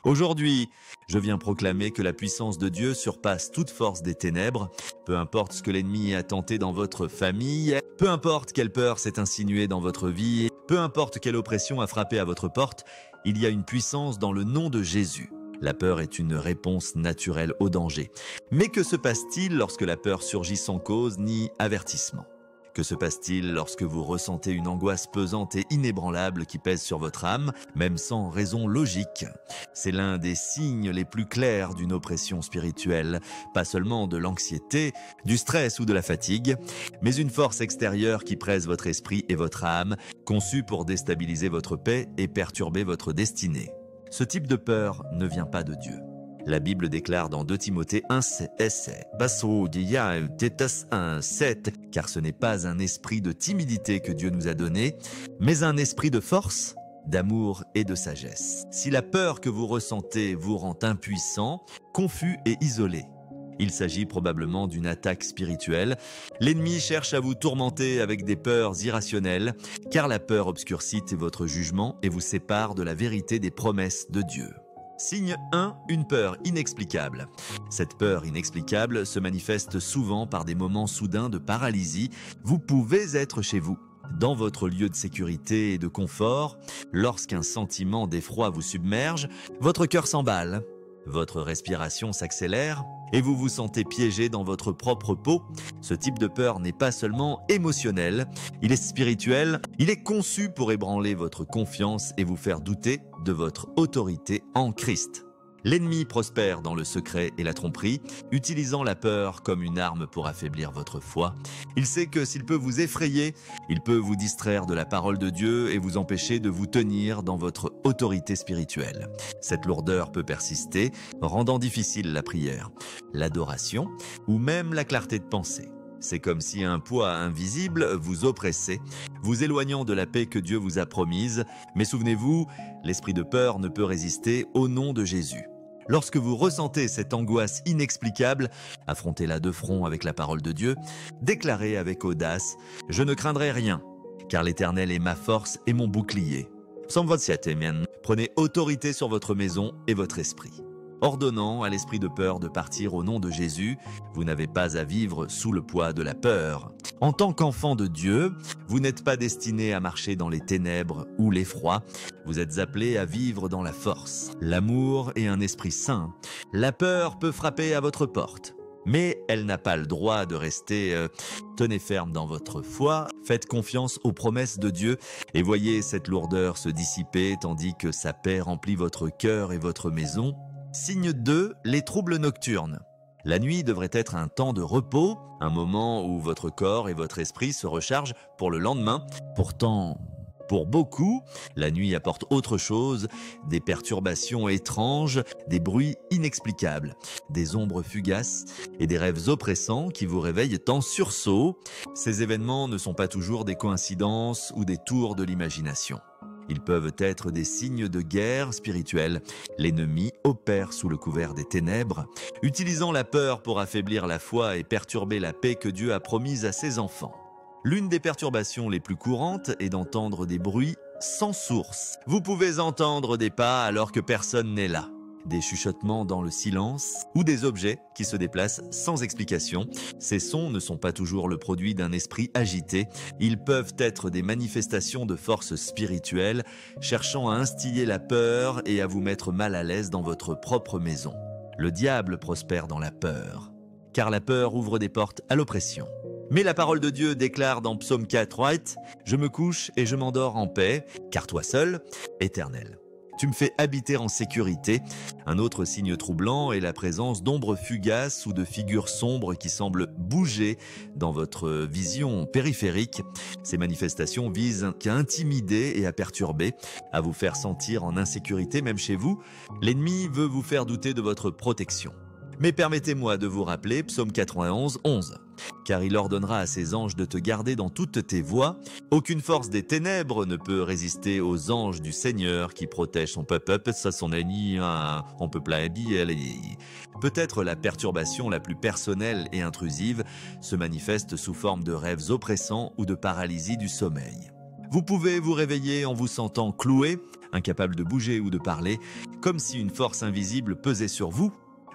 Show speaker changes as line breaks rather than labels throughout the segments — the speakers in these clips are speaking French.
Aujourd'hui, je viens proclamer que la puissance de Dieu surpasse toute force des ténèbres. Peu importe ce que l'ennemi a tenté dans votre famille, peu importe quelle peur s'est insinuée dans votre vie, peu importe quelle oppression a frappé à votre porte, il y a une puissance dans le nom de Jésus. La peur est une réponse naturelle au danger. Mais que se passe-t-il lorsque la peur surgit sans cause ni avertissement ? Que se passe-t-il lorsque vous ressentez une angoisse pesante et inébranlable qui pèse sur votre âme, même sans raison logique? C'est l'un des signes les plus clairs d'une oppression spirituelle, pas seulement de l'anxiété, du stress ou de la fatigue, mais une force extérieure qui presse votre esprit et votre âme, conçue pour déstabiliser votre paix et perturber votre destinée. Ce type de peur ne vient pas de Dieu. La Bible déclare dans 2 Timothée 1:7, car ce n'est pas un esprit de timidité que Dieu nous a donné, mais un esprit de force, d'amour et de sagesse. Si la peur que vous ressentez vous rend impuissant, confus et isolé, il s'agit probablement d'une attaque spirituelle. L'ennemi cherche à vous tourmenter avec des peurs irrationnelles, car la peur obscurcit votre jugement et vous sépare de la vérité des promesses de Dieu. Signe 1, une peur inexplicable. Cette peur inexplicable se manifeste souvent par des moments soudains de paralysie. Vous pouvez être chez vous, dans votre lieu de sécurité et de confort. Lorsqu'un sentiment d'effroi vous submerge, votre cœur s'emballe, votre respiration s'accélère et vous vous sentez piégé dans votre propre peau. Ce type de peur n'est pas seulement émotionnel, il est spirituel, il est conçu pour ébranler votre confiance et vous faire douter de votre autorité en Christ. L'ennemi prospère dans le secret et la tromperie, utilisant la peur comme une arme pour affaiblir votre foi. Il sait que s'il peut vous effrayer, il peut vous distraire de la parole de Dieu et vous empêcher de vous tenir dans votre autorité spirituelle. Cette lourdeur peut persister, rendant difficile la prière, l'adoration ou même la clarté de pensée. C'est comme si un poids invisible vous oppressait, vous éloignant de la paix que Dieu vous a promise. Mais souvenez-vous, l'esprit de peur ne peut résister au nom de Jésus. Lorsque vous ressentez cette angoisse inexplicable, affrontez-la de front avec la parole de Dieu, déclarez avec audace « Je ne craindrai rien, car l'Éternel est ma force et mon bouclier ». Psaume 27, amen. Prenez autorité sur votre maison et votre esprit. Ordonnant à l'esprit de peur de partir au nom de Jésus, vous n'avez pas à vivre sous le poids de la peur. En tant qu'enfant de Dieu, vous n'êtes pas destiné à marcher dans les ténèbres ou l'effroi. Vous êtes appelé à vivre dans la force, l'amour et un esprit saint. La peur peut frapper à votre porte, mais elle n'a pas le droit de rester. Tenez ferme dans votre foi, faites confiance aux promesses de Dieu et voyez cette lourdeur se dissiper tandis que sa paix remplit votre cœur et votre maison. Signe 2, les troubles nocturnes. La nuit devrait être un temps de repos, un moment où votre corps et votre esprit se rechargent pour le lendemain. Pourtant, pour beaucoup, la nuit apporte autre chose, des perturbations étranges, des bruits inexplicables, des ombres fugaces et des rêves oppressants qui vous réveillent en sursaut. Ces événements ne sont pas toujours des coïncidences ou des tours de l'imagination. Ils peuvent être des signes de guerre spirituelle. L'ennemi opère sous le couvert des ténèbres, utilisant la peur pour affaiblir la foi et perturber la paix que Dieu a promise à ses enfants. L'une des perturbations les plus courantes est d'entendre des bruits sans source. Vous pouvez entendre des pas alors que personne n'est là, des chuchotements dans le silence ou des objets qui se déplacent sans explication. Ces sons ne sont pas toujours le produit d'un esprit agité. Ils peuvent être des manifestations de forces spirituelles cherchant à instiller la peur et à vous mettre mal à l'aise dans votre propre maison. Le diable prospère dans la peur, car la peur ouvre des portes à l'oppression. Mais la parole de Dieu déclare dans Psaume 4:8 « Je me couche et je m'endors en paix, car toi seul, Éternel, tu me fais habiter en sécurité. » Un autre signe troublant est la présence d'ombres fugaces ou de figures sombres qui semblent bouger dans votre vision périphérique. Ces manifestations visent à intimider et à perturber, à vous faire sentir en insécurité même chez vous. L'ennemi veut vous faire douter de votre protection. Mais permettez-moi de vous rappeler Psaume 91:11. Car il ordonnera à ses anges de te garder dans toutes tes voies. Aucune force des ténèbres ne peut résister aux anges du Seigneur qui protègent son peuple. Ça, son ami, on peut pas dire. Peut-être la perturbation la plus personnelle et intrusive se manifeste sous forme de rêves oppressants ou de paralysie du sommeil. Vous pouvez vous réveiller en vous sentant cloué incapable de bouger ou de parler, comme si une force invisible pesait sur vous.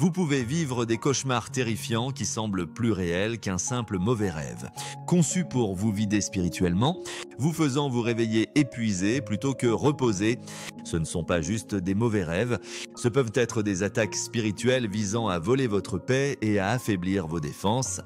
Vous pouvez vivre des cauchemars terrifiants qui semblent plus réels qu'un simple mauvais rêve, conçus pour vous vider spirituellement, vous faisant vous réveiller épuisé plutôt que reposé. Ce ne sont pas juste des mauvais rêves, ce peuvent être des attaques spirituelles visant à voler votre paix et à affaiblir vos défenses.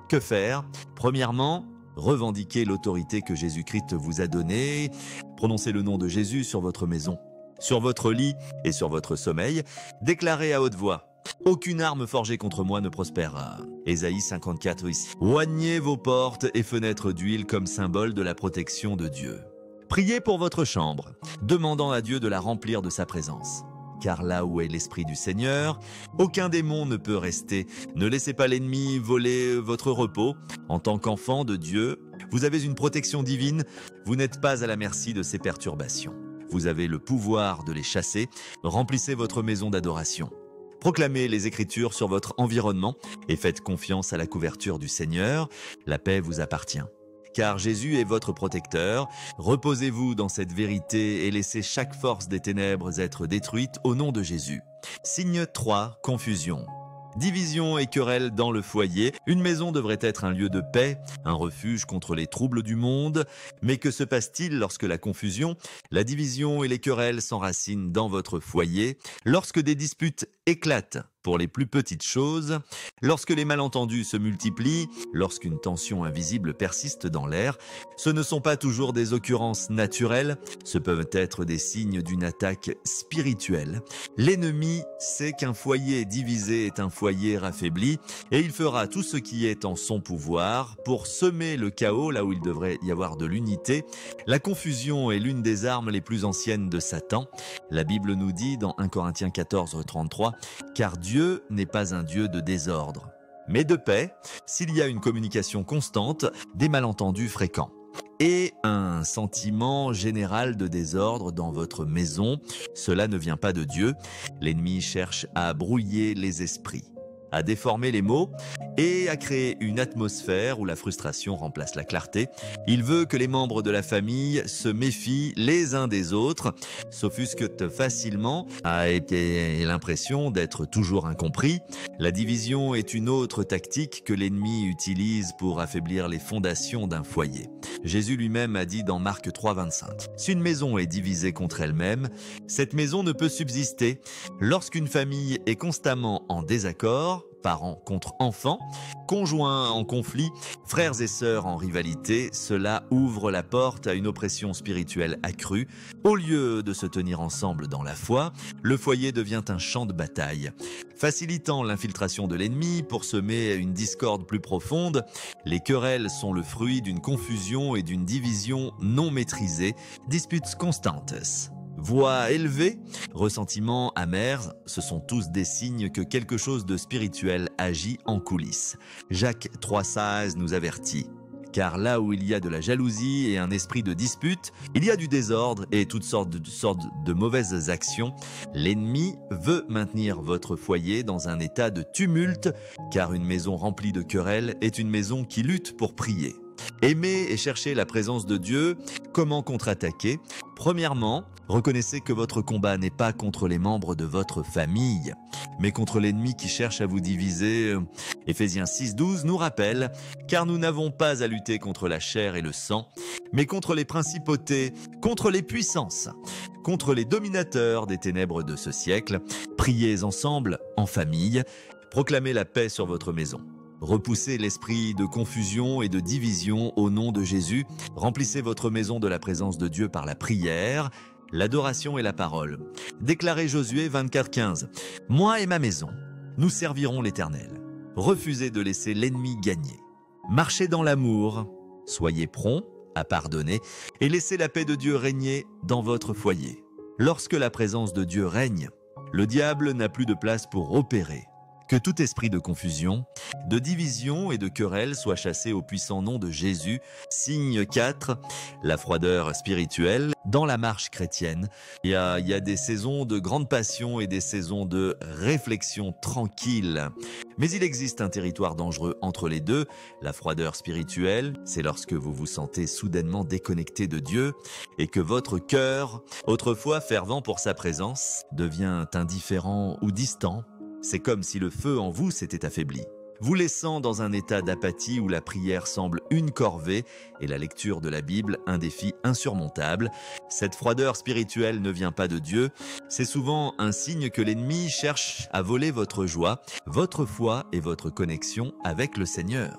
Que faire? Premièrement, revendiquez l'autorité que Jésus-Christ vous a donnée, prononcez le nom de Jésus sur votre maison, sur votre lit et sur votre sommeil, déclarez à haute voix: aucune arme forgée contre moi ne prospérera. Ésaïe 54. Oignez vos portes et fenêtres d'huile comme symbole de la protection de Dieu. Priez pour votre chambre, demandant à Dieu de la remplir de sa présence. Car là où est l'Esprit du Seigneur, aucun démon ne peut rester. Ne laissez pas l'ennemi voler votre repos. En tant qu'enfant de Dieu, vous avez une protection divine. Vous n'êtes pas à la merci de ces perturbations. Vous avez le pouvoir de les chasser. Remplissez votre maison d'adoration. Proclamez les Écritures sur votre environnement et faites confiance à la couverture du Seigneur. La paix vous appartient. Car Jésus est votre protecteur. Reposez-vous dans cette vérité et laissez chaque force des ténèbres être détruite au nom de Jésus. Signe 3. Confusion. Division et querelle dans le foyer. Une maison devrait être un lieu de paix, un refuge contre les troubles du monde. Mais que se passe-t-il lorsque la confusion, la division et les querelles s'enracinent dans votre foyer, lorsque des disputes éclatent pour les plus petites choses, lorsque les malentendus se multiplient, lorsqu'une tension invisible persiste dans l'air? Ce ne sont pas toujours des occurrences naturelles, ce peuvent être des signes d'une attaque spirituelle. L'ennemi sait qu'un foyer divisé est un foyer affaibli et il fera tout ce qui est en son pouvoir pour semer le chaos là où il devrait y avoir de l'unité. La confusion est l'une des armes les plus anciennes de Satan. La Bible nous dit dans 1 Corinthiens 14, 33, « Car Dieu n'est pas un Dieu de désordre, mais de paix, s'il y a une communication constante, des malentendus fréquents. » Et un sentiment général de désordre dans votre maison, cela ne vient pas de Dieu. L'ennemi cherche à brouiller les esprits, à déformer les mots et à créer une atmosphère où la frustration remplace la clarté. Il veut que les membres de la famille se méfient les uns des autres, s'offusquent facilement, a l'impression d'être toujours incompris. La division est une autre tactique que l'ennemi utilise pour affaiblir les fondations d'un foyer. Jésus lui-même a dit dans Marc 3, 25, « Si une maison est divisée contre elle-même, cette maison ne peut subsister. Lorsqu'une famille est constamment en désaccord, parents contre enfants, conjoints en conflit, frères et sœurs en rivalité, cela ouvre la porte à une oppression spirituelle accrue. Au lieu de se tenir ensemble dans la foi, le foyer devient un champ de bataille, facilitant l'infiltration de l'ennemi pour semer une discorde plus profonde. Les querelles sont le fruit d'une confusion et d'une division non maîtrisée, disputes constantes. Voix élevée, ressentiment amer, ce sont tous des signes que quelque chose de spirituel agit en coulisses. Jacques 3,16 nous avertit. Car là où il y a de la jalousie et un esprit de dispute, il y a du désordre et toutes sortes de mauvaises actions. L'ennemi veut maintenir votre foyer dans un état de tumulte, car une maison remplie de querelles est une maison qui lutte pour prier. Aimez et cherchez la présence de Dieu. Comment contre-attaquer? Premièrement, reconnaissez que votre combat n'est pas contre les membres de votre famille, mais contre l'ennemi qui cherche à vous diviser. Éphésiens 6,12 nous rappelle « Car nous n'avons pas à lutter contre la chair et le sang, mais contre les principautés, contre les puissances, contre les dominateurs des ténèbres de ce siècle. Priez ensemble, en famille, proclamez la paix sur votre maison. » Repoussez l'esprit de confusion et de division au nom de Jésus. Remplissez votre maison de la présence de Dieu par la prière, l'adoration et la parole. Déclarez Josué 24,15. « Moi et ma maison, nous servirons l'Éternel. Refusez de laisser l'ennemi gagner. Marchez dans l'amour, soyez prompts à pardonner et laissez la paix de Dieu régner dans votre foyer. Lorsque la présence de Dieu règne, le diable n'a plus de place pour opérer. Que tout esprit de confusion, de division et de querelle soit chassé au puissant nom de Jésus. Signe 4, la froideur spirituelle. Dans la marche chrétienne, il y a des saisons de grande passion et des saisons de réflexion tranquille. Mais il existe un territoire dangereux entre les deux. La froideur spirituelle, c'est lorsque vous vous sentez soudainement déconnecté de Dieu et que votre cœur, autrefois fervent pour sa présence, devient indifférent ou distant. C'est comme si le feu en vous s'était affaibli, vous laissant dans un état d'apathie où la prière semble une corvée et la lecture de la Bible un défi insurmontable. Cette froideur spirituelle ne vient pas de Dieu, c'est souvent un signe que l'ennemi cherche à voler votre joie, votre foi et votre connexion avec le Seigneur.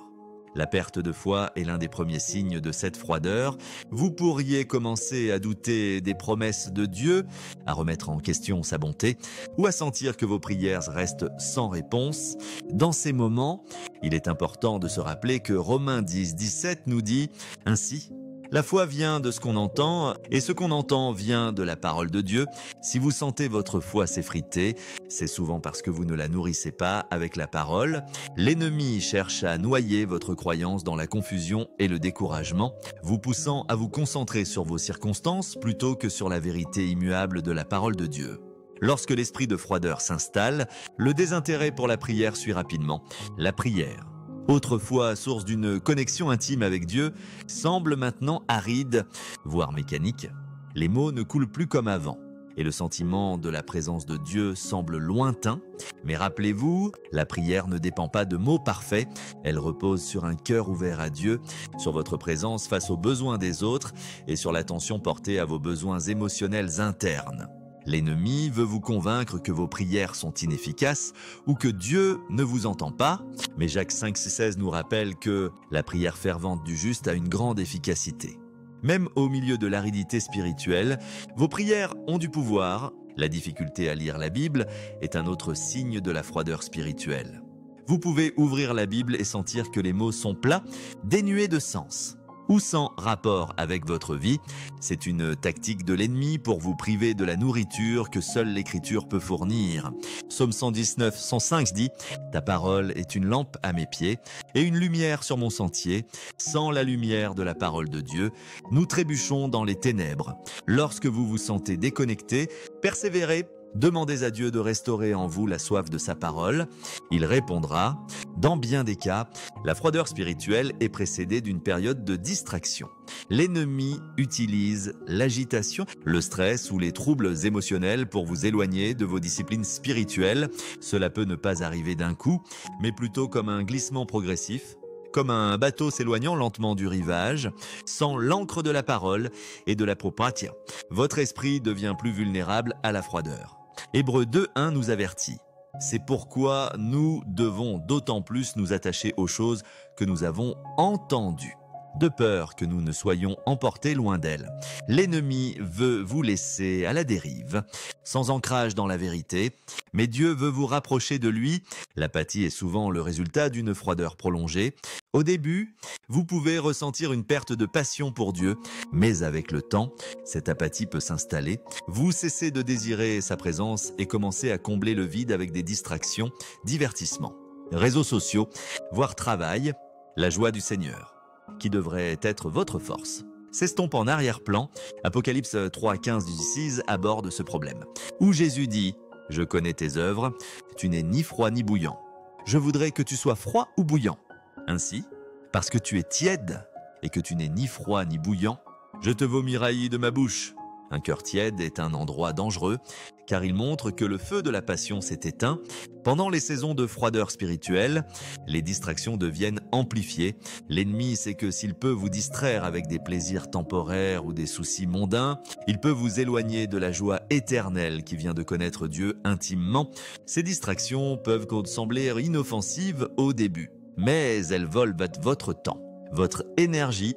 La perte de foi est l'un des premiers signes de cette froideur. Vous pourriez commencer à douter des promesses de Dieu, à remettre en question sa bonté, ou à sentir que vos prières restent sans réponse. Dans ces moments, il est important de se rappeler que Romains 10, 17 nous dit « Ainsi, la foi vient de ce qu'on entend, et ce qu'on entend vient de la parole de Dieu. Si vous sentez votre foi s'effriter, c'est souvent parce que vous ne la nourrissez pas avec la parole. L'ennemi cherche à noyer votre croyance dans la confusion et le découragement, vous poussant à vous concentrer sur vos circonstances plutôt que sur la vérité immuable de la parole de Dieu. Lorsque l'esprit de froideur s'installe, le désintérêt pour la prière suit rapidement. La prière, autrefois source d'une connexion intime avec Dieu, semble maintenant aride, voire mécanique. Les mots ne coulent plus comme avant, et le sentiment de la présence de Dieu semble lointain. Mais rappelez-vous, la prière ne dépend pas de mots parfaits, elle repose sur un cœur ouvert à Dieu, sur votre présence face aux besoins des autres et sur l'attention portée à vos besoins émotionnels internes. L'ennemi veut vous convaincre que vos prières sont inefficaces ou que Dieu ne vous entend pas, mais Jacques 5,16 nous rappelle que la prière fervente du juste a une grande efficacité. Même au milieu de l'aridité spirituelle, vos prières ont du pouvoir. La difficulté à lire la Bible est un autre signe de la froideur spirituelle. Vous pouvez ouvrir la Bible et sentir que les mots sont plats, dénués de sens, ou sans rapport avec votre vie. C'est une tactique de l'ennemi pour vous priver de la nourriture que seule l'Écriture peut fournir. Psaume 119, 105 dit « Ta parole est une lampe à mes pieds et une lumière sur mon sentier. Sans la lumière de la parole de Dieu, nous trébuchons dans les ténèbres. » Lorsque vous vous sentez déconnecté, persévérez. Demandez à Dieu de restaurer en vous la soif de sa parole. Il répondra. Dans bien des cas, la froideur spirituelle est précédée d'une période de distraction. L'ennemi utilise l'agitation, le stress ou les troubles émotionnels pour vous éloigner de vos disciplines spirituelles. Cela peut ne pas arriver d'un coup, mais plutôt comme un glissement progressif, comme un bateau s'éloignant lentement du rivage, sans l'ancre de la parole et de la propratia. Votre esprit devient plus vulnérable à la froideur. Hébreux 2:1 nous avertit. C'est pourquoi nous devons d'autant plus nous attacher aux choses que nous avons entendues, de peur que nous ne soyons emportés loin d'elles. L'ennemi veut vous laisser à la dérive, sans ancrage dans la vérité, mais Dieu veut vous rapprocher de lui. L'apathie est souvent le résultat d'une froideur prolongée. Au début, vous pouvez ressentir une perte de passion pour Dieu, mais avec le temps, cette apathie peut s'installer. Vous cessez de désirer sa présence et commencez à combler le vide avec des distractions, divertissements, réseaux sociaux, voire travail, la joie du Seigneur, qui devrait être votre force, s'estompe en arrière-plan. Apocalypse 3:15-16 aborde ce problème, où Jésus dit « Je connais tes œuvres, tu n'es ni froid ni bouillant. Je voudrais que tu sois froid ou bouillant. Ainsi, parce que tu es tiède et que tu n'es ni froid ni bouillant, je te vomirai de ma bouche. » Un cœur tiède est un endroit dangereux, car il montre que le feu de la passion s'est éteint. Pendant les saisons de froideur spirituelle, les distractions deviennent amplifiées. L'ennemi sait que s'il peut vous distraire avec des plaisirs temporaires ou des soucis mondains, il peut vous éloigner de la joie éternelle qui vient de connaître Dieu intimement. Ces distractions peuvent sembler inoffensives au début, mais elles volent votre temps, votre énergie.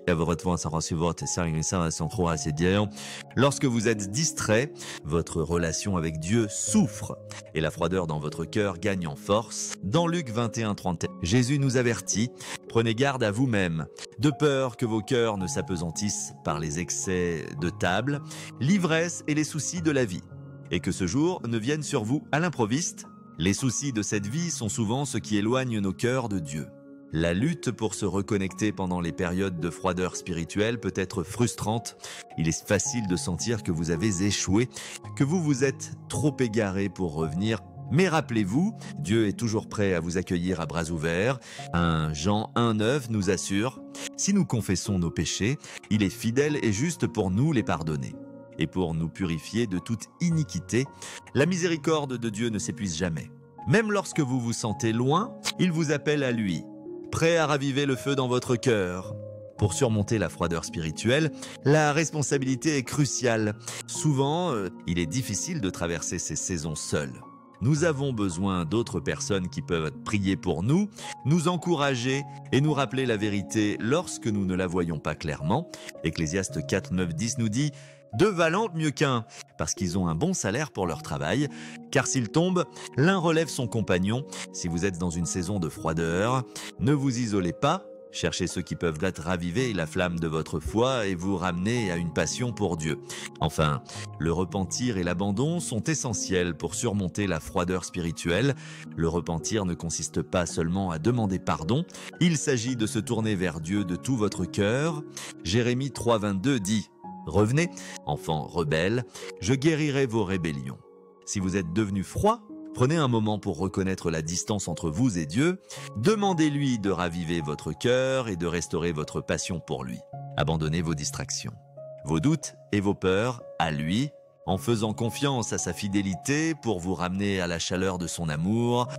Lorsque vous êtes distrait, votre relation avec Dieu souffre et la froideur dans votre cœur gagne en force. Dans Luc 21:31, Jésus nous avertit « Prenez garde à vous-même, de peur que vos cœurs ne s'apesantissent par les excès de table, l'ivresse et les soucis de la vie, et que ce jour ne vienne sur vous à l'improviste. Les soucis de cette vie sont souvent ce qui éloigne nos cœurs de Dieu. La lutte pour se reconnecter pendant les périodes de froideur spirituelle peut être frustrante. Il est facile de sentir que vous avez échoué, que vous vous êtes trop égaré pour revenir. Mais rappelez-vous, Dieu est toujours prêt à vous accueillir à bras ouverts. 1 Jean 1,9 nous assure « Si nous confessons nos péchés, il est fidèle et juste pour nous les pardonner. » Et pour nous purifier de toute iniquité, la miséricorde de Dieu ne s'épuise jamais. Même lorsque vous vous sentez loin, il vous appelle à lui, prêt à raviver le feu dans votre cœur. Pour surmonter la froideur spirituelle, la responsabilité est cruciale. Souvent, il est difficile de traverser ces saisons seuls. Nous avons besoin d'autres personnes qui peuvent prier pour nous, nous encourager et nous rappeler la vérité lorsque nous ne la voyons pas clairement. Ecclésiaste 4, 9, 10 nous dit « Deux valent mieux qu'un, parce qu'ils ont un bon salaire pour leur travail. Car s'ils tombent, l'un relève son compagnon. Si vous êtes dans une saison de froideur, ne vous isolez pas. Cherchez ceux qui peuvent raviver la flamme de votre foi et vous ramener à une passion pour Dieu. Enfin, le repentir et l'abandon sont essentiels pour surmonter la froideur spirituelle. Le repentir ne consiste pas seulement à demander pardon, il s'agit de se tourner vers Dieu de tout votre cœur. Jérémie 3, 22 dit « Revenez, enfants rebelles, je guérirai vos rébellions. » Si vous êtes devenu froid, prenez un moment pour reconnaître la distance entre vous et Dieu. Demandez-lui de raviver votre cœur et de restaurer votre passion pour lui. Abandonnez vos distractions, vos doutes et vos peurs à lui, en faisant confiance à sa fidélité pour vous ramener à la chaleur de son amour.